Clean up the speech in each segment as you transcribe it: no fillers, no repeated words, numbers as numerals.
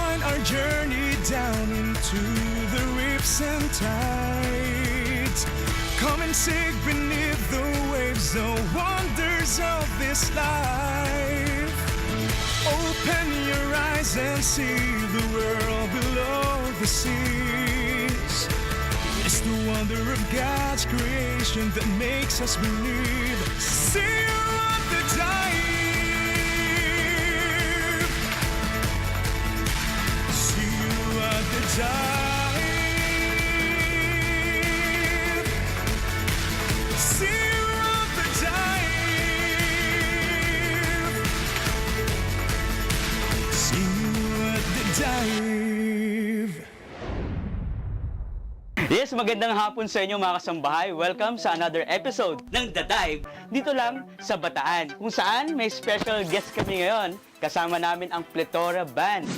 join our journey down into the rips and tides. Come and sink beneath the waves, the wonders of this life. Open your eyes and see the world below the seas. It's the wonder of God's creation that makes us believe. See you at the dive. See you at the dive. See you at the dive. See you at the dive. Yes, magandang hapon sa inyo mga kasambahay. Welcome sa another episode ng The Dive dito lang sa Bataan, kung saan may special guest kami ngayon. Kasama namin ang Plethora Band.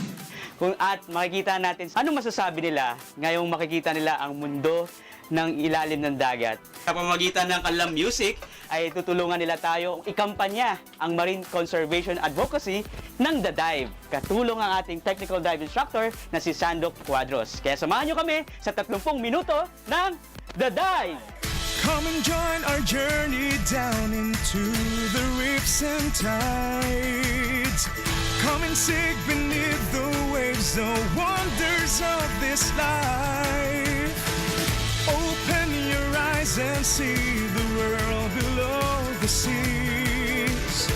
At makikita natin anong masasabi nila ngayong makikita nila ang mundo ng ilalim ng dagat. Sa pamamagitan ng kanilang music ay tutulungan nila tayo ikampanya ang marine conservation advocacy ng The Dive. Katulong ang ating technical dive instructor na si Sandok Cuadros. Kaya samahan nyo kami sa 30 minuto ng The Dive! Come and join our journey down into the rips and tides. Come and sink beneath the waves, the wonders of this life. Open your eyes and see the world below the seas.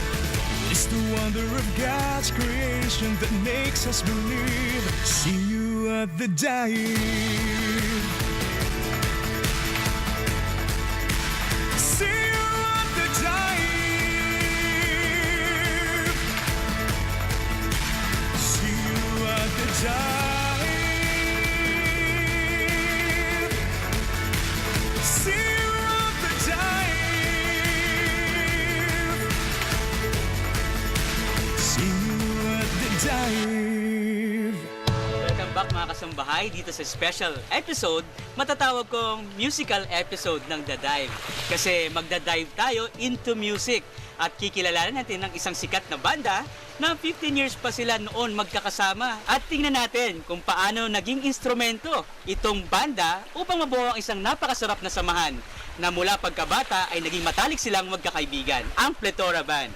It's the wonder of God's creation that makes us believe. See you at the dive. See you at the dive. See you at the dive. See you at the dive. See you at the dive. Welcome back mga kasambahay dito sa special episode, matatawag kong musical episode ng The Dive. Kasi magda-dive tayo into music at kikilalanan natin ng isang sikat na banda na 15 years pa sila noon magkakasama. At tingnan natin kung paano naging instrumento itong banda upang mabuo ang isang napakasarap na samahan na mula pagkabata ay naging matalik silang magkakaibigan, ang Plethora Band.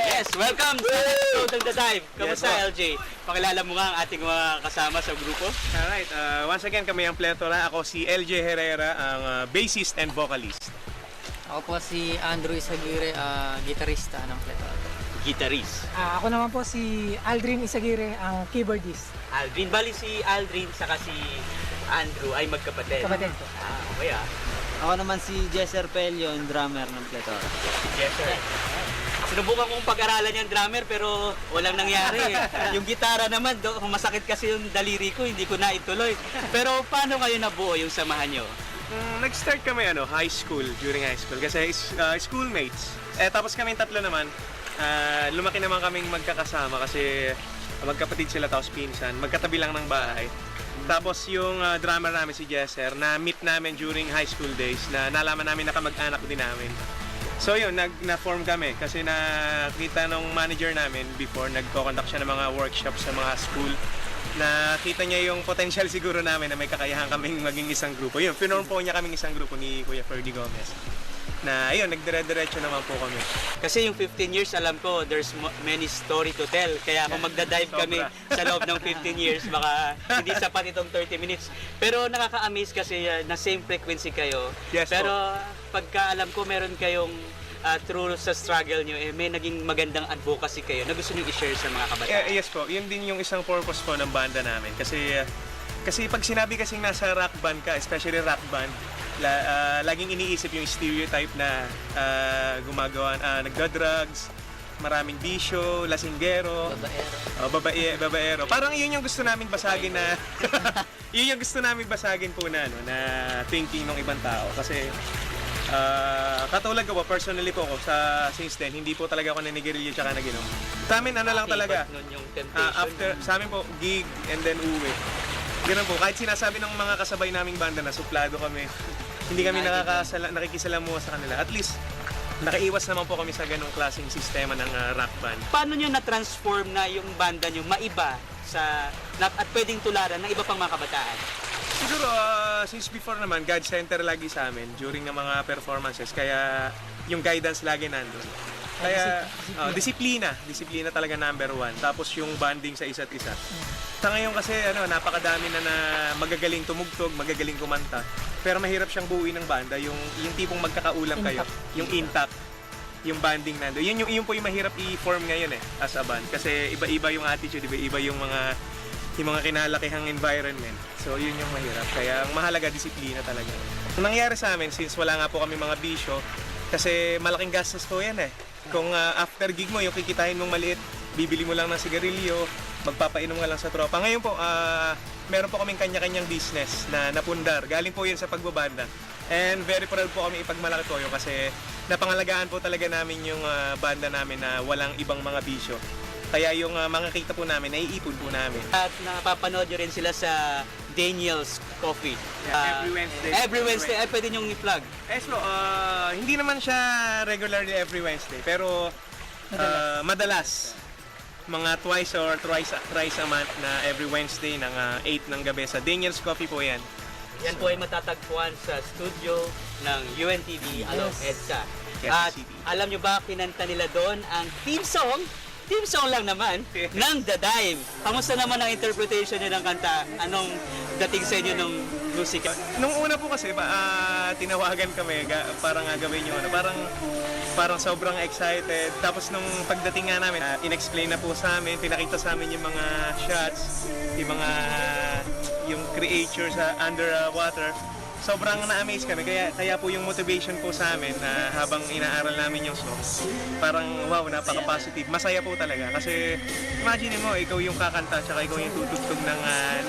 Yes, welcome sa episode ng The Dive. Kamusta, Yes, LJ? Pakilala mo nga ang ating mga kasama sa grupo. Alright, once again kami ang Plethora. Ako si LJ Herrera, ang bassist and vocalist. Ako po si Andrew Isaguirre, gitarista ng Plethora. Guitarist. Ako naman po si Aldrin Isaguirre, ang keyboardist. Aldrin. Bali si Aldrin saka si Andrew ay magkapatid. Kapatid po. Okay Ako naman si Jesser Pelio, yung drummer ng Plethora. Yes, sir. Sinubukan kong pag-aralan yung drummer pero walang nangyari. Yung gitara naman, masakit kasi yung daliri ko, hindi ko na ituloy. Pero paano kayo nabuo yung samahan nyo? Nag-start kami during high school kasi schoolmates. Tapos kaming tatlo naman, lumaki naman kaming magkakasama kasi magkapatid sila tapos pinsan, magkatabi lang ng bahay. Tapos yung drummer namin si Jesser, na-meet namin during high school days na nalaman namin na kamag-anak din namin. So yun, na-form kami kasi nakita nung manager namin before, nagko-conduct siya ng mga workshops sa mga school. Nakita niya yung potential siguro namin na may kakayahan kaming maging isang grupo. Yun, pinorm po niya kaming isang grupo ni Kuya Ferdy Gomez. Na ayun, nagdire-diretso naman po kami. Kasi yung 15 years, alam ko, there's many story to tell. Kaya kung magdadive kami sa loob ng 15 years, baka hindi sapat itong 30 minutes. Pero nakaka-amaze kasi na same frequency kayo. Yes, pero pagka alam ko, meron kayong through sa struggle nyo, may naging magandang advocacy kayo na gusto nyo i-share sa mga kabataan. Yes po, yun din yung isang purpose po ng banda namin. Kasi pag sinabi kasing nasa rock band ka, especially rock band, laging iniisip yung stereotype na nagda-drugs, maraming bisyo, lasinggero, babaero. Parang yun yung gusto naming basagin na yun yung gusto naming basagin po na thinking ng ibang tao kasi katulad ko po, personally po ako since then, hindi po talaga ako nanigarilyo tsaka naginom. Sa amin lang talaga. Yung temptation. After, sa amin po, gig and then uwi. Ganun po, kahit sinasabi ng mga kasabay naming banda na suplado kami, hindi kami nakikisalamuha sa kanila. At least, nakaiwas naman po kami sa ganong klaseng sistema ng rock band. Paano nyo na-transform na yung banda nyo maiba at pwedeng tularan ng iba pang mga kabataan? Siguro, since before naman, God Center lagi sa amin during ng mga performances. Kaya yung guidance lagi nandun. Kaya, disiplina talaga number one. Tapos yung bonding sa isa't isa. Sa ngayon kasi, napakadami na magagaling tumugtog, magagaling kumanta. Pero mahirap siyang buuin ng banda, yung tipong magkakaulam kayo, yung intact, yung bonding nandun. Yun po yung mahirap i-form ngayon as a band. Kasi iba-iba yung attitude, iba-iba yung mga kinalakihang environment. So yun yung mahirap. Kaya ang mahalaga, disiplina talaga. Ang nangyari sa amin, since wala nga po kami mga bisyo, kasi malaking gastos po yan Kung after gig mo, yung kikitain mong maliit, bibili mo lang ng sigarilyo, magpapainom nga lang sa tropa. Ngayon po, meron po kaming kanya-kanyang business na napundar. Galing po yun sa pagbabanda. And very proud po kami ipagmalaki po yun kasi napangalagaan po talaga namin yung banda namin na walang ibang mga bisyo. Kaya yung mga kita po namin, naiipon po namin. At napapanood nyo rin sila sa Daniel's Coffee. Every Wednesday. Every Wednesday. Ay, pwede nyong i-plug. So, hindi naman siya regularly every Wednesday, pero madalas. Mga twice or thrice a month na every Wednesday ng 8 ng gabi sa Daniel's Coffee po yan. Yan po ay matatagpuan sa studio ng UNTV, EDSA. At City. alam nyo ba, kinanta nila doon ang theme song lang naman, ng The Dive. Kamusta naman ang interpretation nyo ng kanta? Anong dating sa inyo ng musika? Nung una po kasi, tinawagan kami, parang gawin yung parang sobrang excited. Tapos nung pagdating nga namin, in-explain na po sa amin, pinakita sa amin yung mga shots, yung creatures under water. Sobrang na-amaze kami, kaya po yung motivation po sa amin na habang inaaral namin yung songs, parang wow, napaka-positive. Masaya po talaga kasi imagine mo, ikaw yung kakanta tsaka ikaw yung tutugtog ng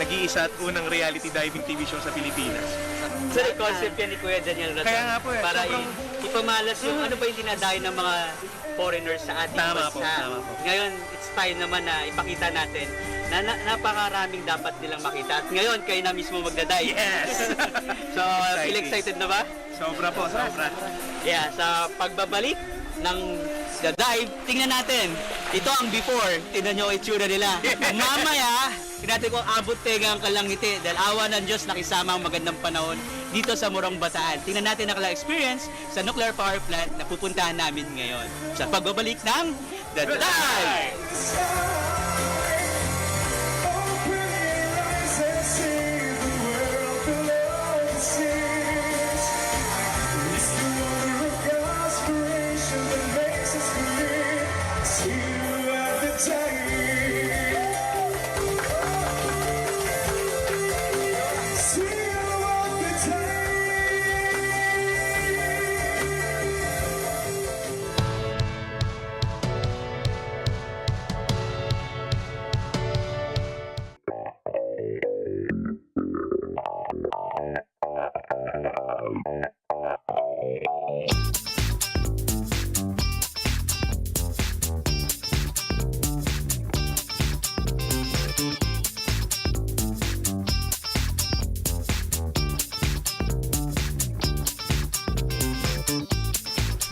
nag-iisa at unang reality diving TV show sa Pilipinas. So, concept yan ni Kuya Daniel Raton. Kaya nga po para sobrang... ipamalas yung ano ba yung dinadayo ng mga foreigners sa ating bansa. Tama po. Ngayon, it's time naman na ipakita natin na napakaraming dapat nilang makita. At ngayon, kayo na mismo magdaday. Yes! So, feel excited na ba? Sobra po, sobra. Yeah, sa pagbabalik ng The Dive, tingnan natin. Ito ang before. Tingnan nyo ang itsura nila. Mamaya, tingnan natin kung abot tenga ang kalangiti. Dahil awa ng Diyos, nakisama ang magandang panahon dito sa Morong Bataan. Tingnan natin ang kala experience sa nuclear power plant na pupuntahan namin ngayon. Sa pagbabalik ng The Dive!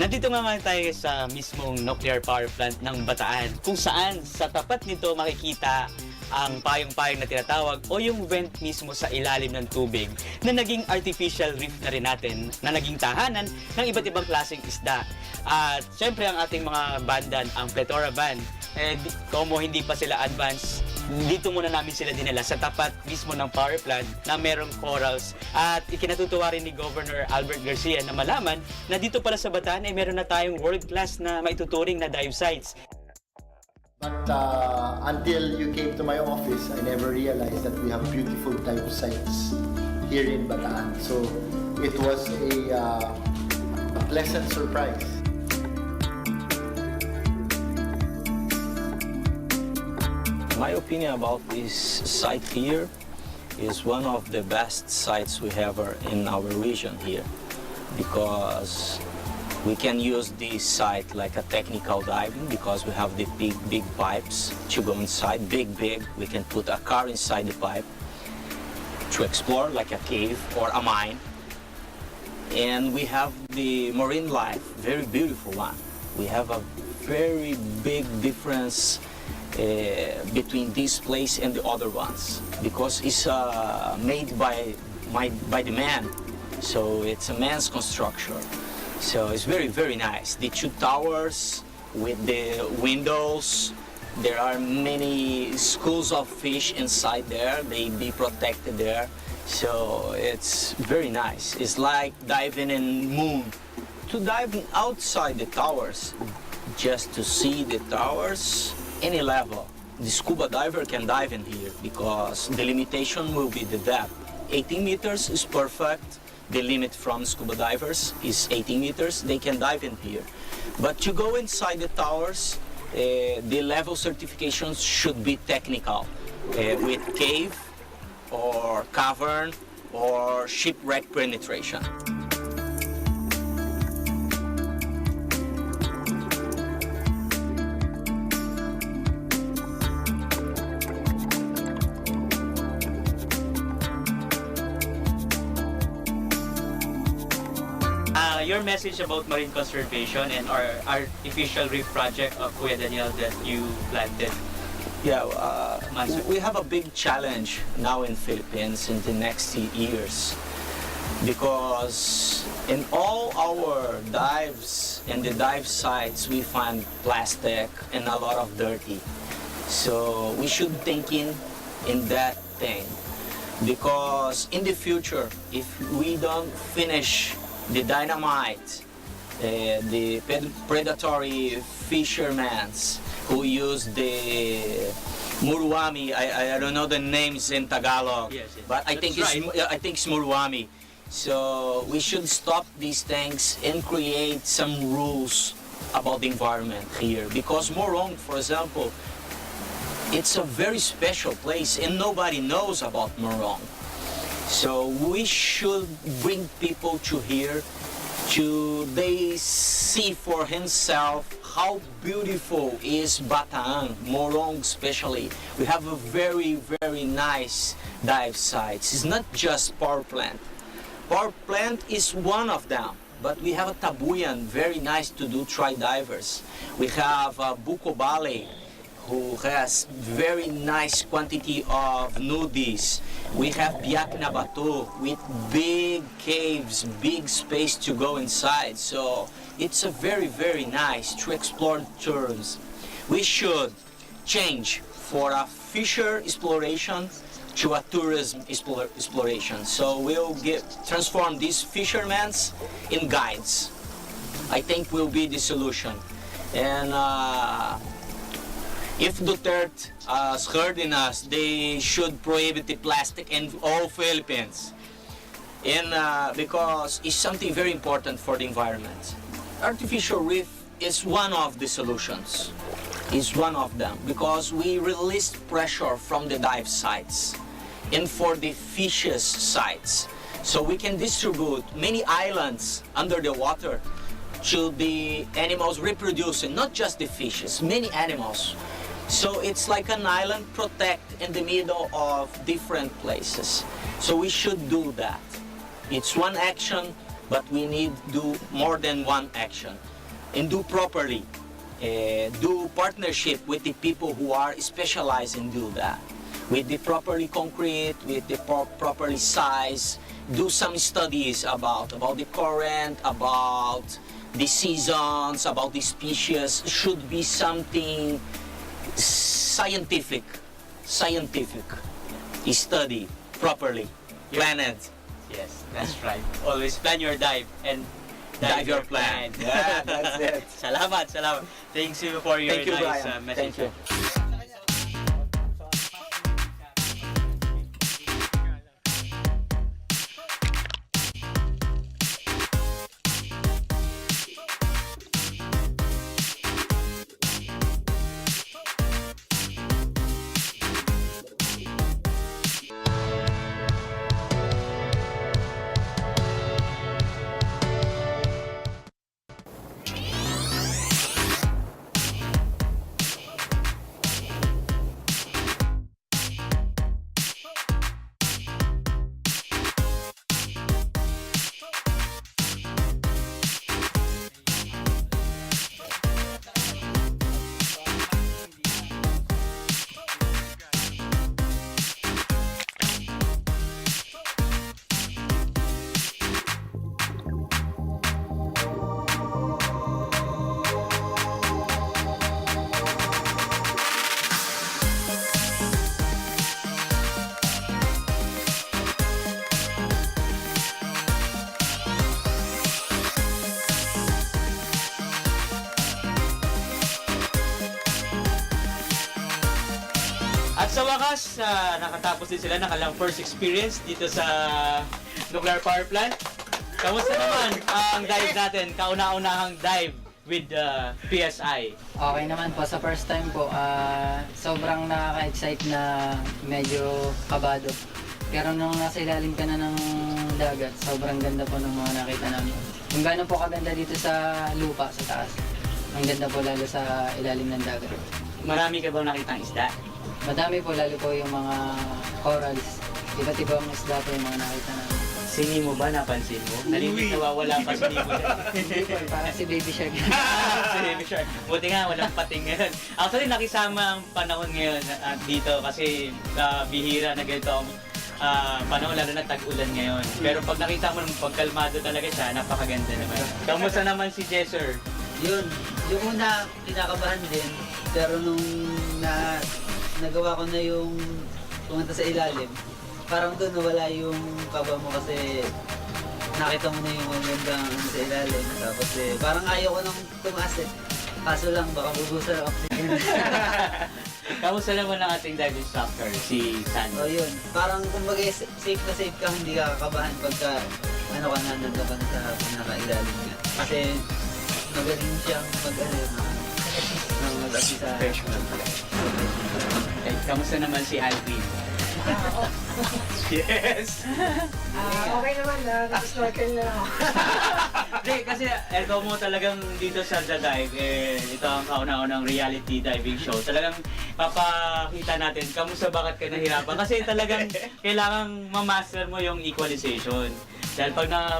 Nandito nga tayo sa mismong nuclear power plant ng Bataan, kung saan sa tapat nito makikita ang payong-payong na tinatawag o yung vent mismo sa ilalim ng tubig na naging artificial reef na rin natin na naging tahanan ng iba't ibang klaseng isda. At syempre ang ating mga bandan, ang Plethora Band, como hindi pa sila advanced, dito muna namin sila dinala sa tapat mismo ng power plant na merong corals. At ikinatutuwa rin ni Governor Albert Garcia na malaman na dito pala sa Bataan ay meron na tayong world-class na maituturing na dive sites. But until you came to my office, I never realized that we have beautiful dive sites here in Bataan. So it was a pleasant surprise. My opinion about this site here is one of the best sites we have in our region here, because we can use this site like a technical diving because we have the big pipes to go inside, big. We can put a car inside the pipe to explore like a cave or a mine. And we have the marine life, very beautiful one. We have a very big difference between this place and the other ones because it's made by the man, so it's a man's construction. So it's very, very nice. The two towers with the windows, there are many schools of fish inside there. They be protected there. So it's very nice. It's like diving in moon. To dive outside the towers, just to see the towers, any level. The scuba diver can dive in here because the limitation will be the depth. 18 meters is perfect. The limit from scuba divers is 18 meters. They can dive in here. But to go inside the towers, the level certifications should be technical with cave or cavern or shipwreck penetration. Your message about marine conservation and our artificial reef project of Kuya Daniel that you planted. Yeah, Months ago. we have a big challenge now in Philippines in the next years because in all our dives and the dive sites we find plastic and a lot of dirty. So we should think in that thing because in the future if we don't finish the dynamite, the predatory fishermen who use the muruwami. I don't know the names in Tagalog, Yes, yes. but I That's think right. I think it's muruwami. So we should stop these things and create some rules about the environment here because Morong, for example, it's a very special place and nobody knows about Morong. So we should bring people to here to they see for himself how beautiful is Bataan, Morong especially. We have a very, very nice dive sites. It's not just power plant. Power plant is one of them, but we have a Tabuyan, very nice to do tri-divers. We have Buko Bale, who has very nice quantity of nudies. We have Biak Nabatu with big caves, big space to go inside. So it's a very, very nice to explore terms. We should change for a fisher exploration to a tourism exploration. So we'll transform these fishermen in guides. I think will be the solution. And if Duterte has heard in us, they should prohibit the plastic in all Philippines. Because it's something very important for the environment. Artificial reef is one of the solutions. It's one of them because we release pressure from the dive sites and for the fishes sites. So we can distribute many islands under the water to the animals reproducing, not just the fishes, many animals. So it's like an island protect in the middle of different places. So we should do that. It's one action, but we need to do more than one action and do properly. Do partnership with the people who are specialized in do that. With the properly concrete, with the properly size, do some studies about the current, about the seasons, about the species. Should be something scientific study properly, plan it. Yes, that's right. Always plan your dive and Dive your plan. Yeah, that's it. Salamat, salamat. Thanks you for your Thank you, nice Brian. message. Thank you. At sa wakas, nakatapos din sila ng kanilang first experience dito sa nuclear power plant. Kamusta naman ang dive natin? Kauna-unahang dive with PSI. Okay naman po, sa first time po, sobrang nakaka-excite na medyo kabado. Pero nung nasa ilalim ka na ng dagat, sobrang ganda po ng mga nakita namin. Kung gaano po kaganda dito sa lupa, sa taas. Ang ganda po lalo sa ilalim ng dagat. Marami ka bang nakitang isda? Madami po, lalo po yung mga corals. Iba't ibang isda po yung mga nakita namin. Sini mo ba? Napansin mo? Nalimit nawawala pa si Nico. Hindi po, parang si Baby Shark. Si Baby Shark. Buti nga, walang pating ngayon. Actually, nakisama ang panahon ngayon dito kasi bihira na ganito ang panahon, lalo na tag-ulan ngayon. Pero pag nakita mo naman, pagkalmado talaga siya, napakaganda naman. Kamusta naman si Jesser? Yun, yung una, kinakabahan din. Pero nung nagawa ko na yung pumunta sa ilalim, parang doon nawala yung kaba mo kasi nakita mo na yung magandang sa ilalim. Tapos parang ayaw ko nang tumaas eh. Kaso lang, baka bubusa ng oxygen. Kamusta naman ang ating dive instructor, si Sandy? O yun, parang kumbaga safe ka, hindi ka kakabahan pagka nandun ka sa pinakailalim ka. Kasi magaling siyang mag-assist sa... Kamusta naman si Alvin? Yes! Okay naman na, nag-snorkel na ako. Hindi, kasi ito mo talagang dito sa The Dive, ito ang kauna-unang reality diving show. Talagang papakita natin kamusta bakit ka nahirapan. Kasi talagang kailangang ma-master mo yung equalization. Dahil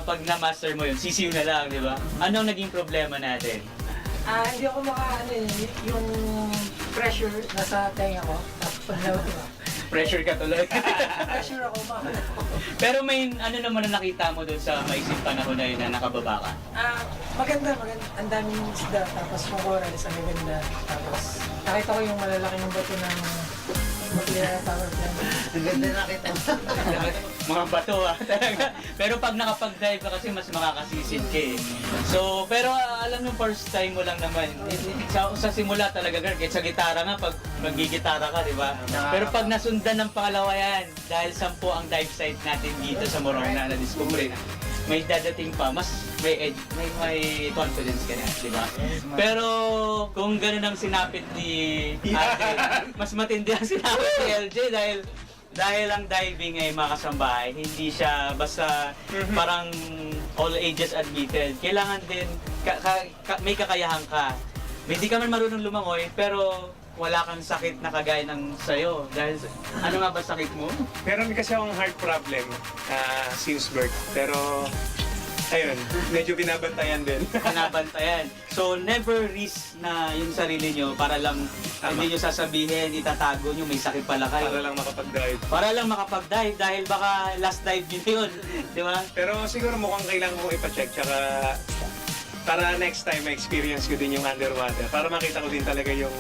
pag na-master mo yun, sisiw na lang, di ba? Ano ang naging problema natin? Hindi ako yung pressure nasa tenga ko. Tapos Pressure ka tuloy. pressure ako, Pero may ano naman na nakita mo doon sa maisip panahon na yun na nakababa ka? maganda. Ang daming isda. Tapos yung corals, ang ganda. Tapos nakita ko yung malalaking bato ng nuclear power plant. Ang ganda nakita mo. Mga bato talaga. Pero pag nakapag-dive ka kasi mas makakasisid ka eh. So, pero alam mo first time mo lang naman. Sa simula talaga, girl, kahit sa gitara nga, pag magigitara ka, di ba? Pero pag nasundan ng pangalawa yan, dahil 10 ang dive site natin dito sa Morong na na-discover na, may dadating pa, mas may edge, may confidence ka na, di ba? Pero kung ganun ang sinapit ni Ate, mas matindi ang sinapit ni LJ dahil ang diving ay makasambahay, hindi siya basta parang all ages admitted. Kailangan din, may kakayahan ka. Hindi ka man marunong lumangoy, pero wala kang sakit na kagaya ng sayo. Dahil, ano nga ba sakit mo? Meron kasi akong heart problem since birth. Pero, ayun, medyo binabantayan din. Pinabantayan. So, never risk na yung sarili nyo para lang hindi nyo sasabihin, itatago nyo, may sakit pala kayo. Para lang makapag-dive. Para lang makapag-dive dahil baka last dive nyo yun. Di ba? Pero siguro mukhang kailangan ko ipacheck. Tsaka, para next time ma-experience ko din yung underwater. Para makita ko din talaga yung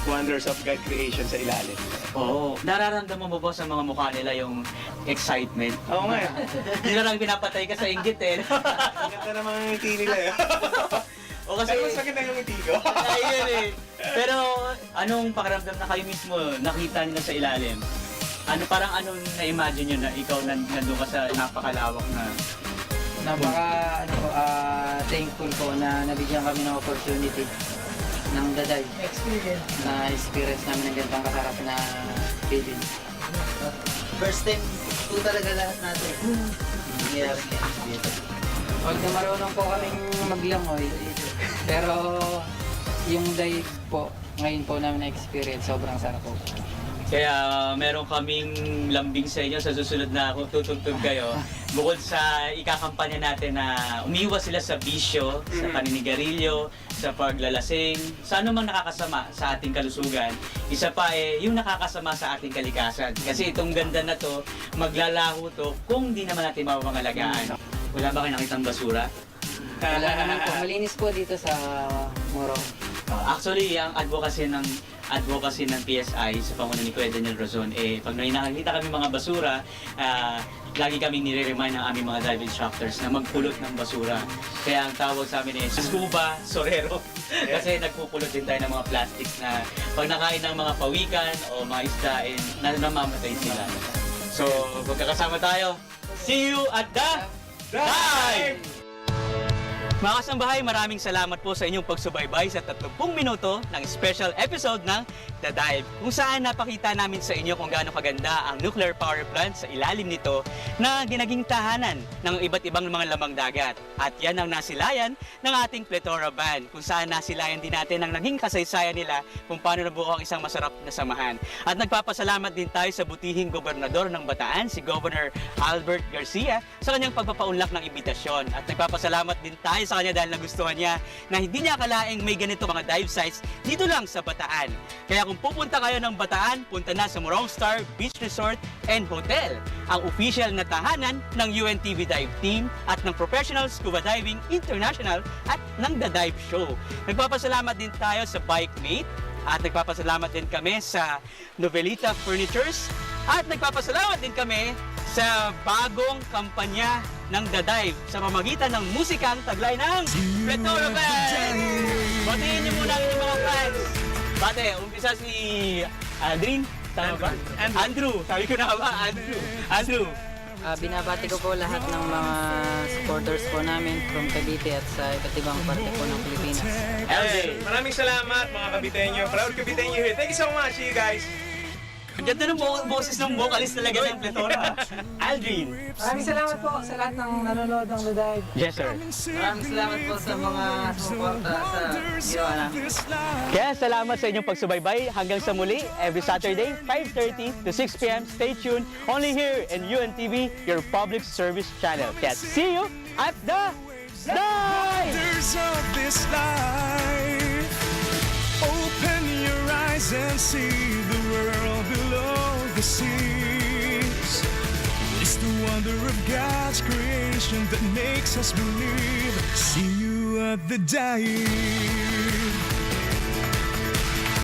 wonders of God creation sa ilalim. Oo. Nararamdaman mo ba sa mga mukha nila yung excitement? Oo nga eh. Hindi na lang pinapatay ka sa inggit eh. Ang ganda ng mga ngiti nila eh. O kasi... Pero mas maganda yung ngiti ko. Ayun eh. Pero anong pakiramdam na kayo mismo nakita nila sa ilalim? Parang anong na-imagine nyo na ikaw nandun ka sa napakalawak na... Thankful po na nabigyan kami ng opportunity ng daday na experience namin ng ganitong kasarap na feeling. First time po talaga lahat natin. Nangyayari yan. Although marunong po kaming maglangoy, pero yung dive po, ngayon po namin na-experience, sobrang sarap po. Kaya meron kaming lambing sa inyo sa susunod na kung tutugtog kayo. Bukod sa ikakampanya natin na umiwas sila sa bisyo, sa paninigarilyo, sa paglalasing, sa anumang nakakasama sa ating kalusugan. Isa pa yung nakakasama sa ating kalikasan. Kasi itong ganda na to, maglalaho to kung di naman natin mapapangalagaan. Wala ba kayo nakitang basura? Wala naman po, malinis po dito sa Morong. Actually, ang advocacy ng PSI sa pangunan ni Kuya Daniel Razon, pag may nakakita kami mga basura, lagi kami nire-remind ng aming mga dive instructors na magpulot ng basura. Kaya ang tawag sa amin scuba sorero. Kasi nagpupulot din tayo ng mga plastics na pag nakain ng mga pawikan o mga isdain, namamatay sila. So, magkakasama tayo. See you at the dive! Mga kasambahay, maraming salamat po sa inyong pagsubaybay sa 30 minuto ng special episode ng The Dive, kung saan napakita namin sa inyo kung gaano kaganda ang nuclear power plant sa ilalim nito na ginaging tahanan ng iba't ibang mga lamang dagat. At yan ang nasilayan ng ating Plethora Band, kung saan nasilayan din natin ang naging kasaysayan nila kung paano nabuo ang isang masarap na samahan. At nagpapasalamat din tayo sa butihing gobernador ng Bataan, si Governor Albert Garcia, sa kanyang pagpapaunlak ng imbitasyon. At nagpapasalamat din tayo sa kanya dahil nagustuhan niya na hindi niya akalaing may ganito mga dive sites dito lang sa Bataan. Kaya kung pupunta kayo ng Bataan, punta na sa Morong Star Beach Resort and Hotel, ang official na tahanan ng UNTV Dive Team at ng Professional Scuba Diving International at ng The Dive Show. Nagpapasalamat din tayo sa Bike Mate at nagpapasalamat din kami sa Novelita Furnitures at nagpapasalamat din kami sa bagong kampanya ng The Dive sa pamamagitan ng musikang taglay ng Plethora Band. Batiin niyo muna ang mga fans. Bate, umpisa si Aldrin, tama ba? Andrew. Sabi ko na ba? Andrew. Binabati ko po lahat ng mga supporters po namin from Cavite at sa iba't ibang parte po ng Pilipinas. LJ. Maraming salamat mga kabitenyo. Proud kabitenyo here. Thank you so much, you guys. Ang ganda ng boses ng vocalist talaga ng Plethora. Aldrin. Maraming salamat po sa lahat ng nanonood ng The Dive. Yes, sir. Maraming salamat po sa mga sumuporta sa ginawa namin. Kaya salamat sa inyong pagsubaybay. Hanggang sa muli, every Saturday, 5:30 to 6 p.m. Stay tuned only here in UNTV, your public service channel. Kaya see you at the dive! Wonders of this life. Open your eyes and see the world below the seas. It's the wonder of God's creation that makes us believe. See you at the dive.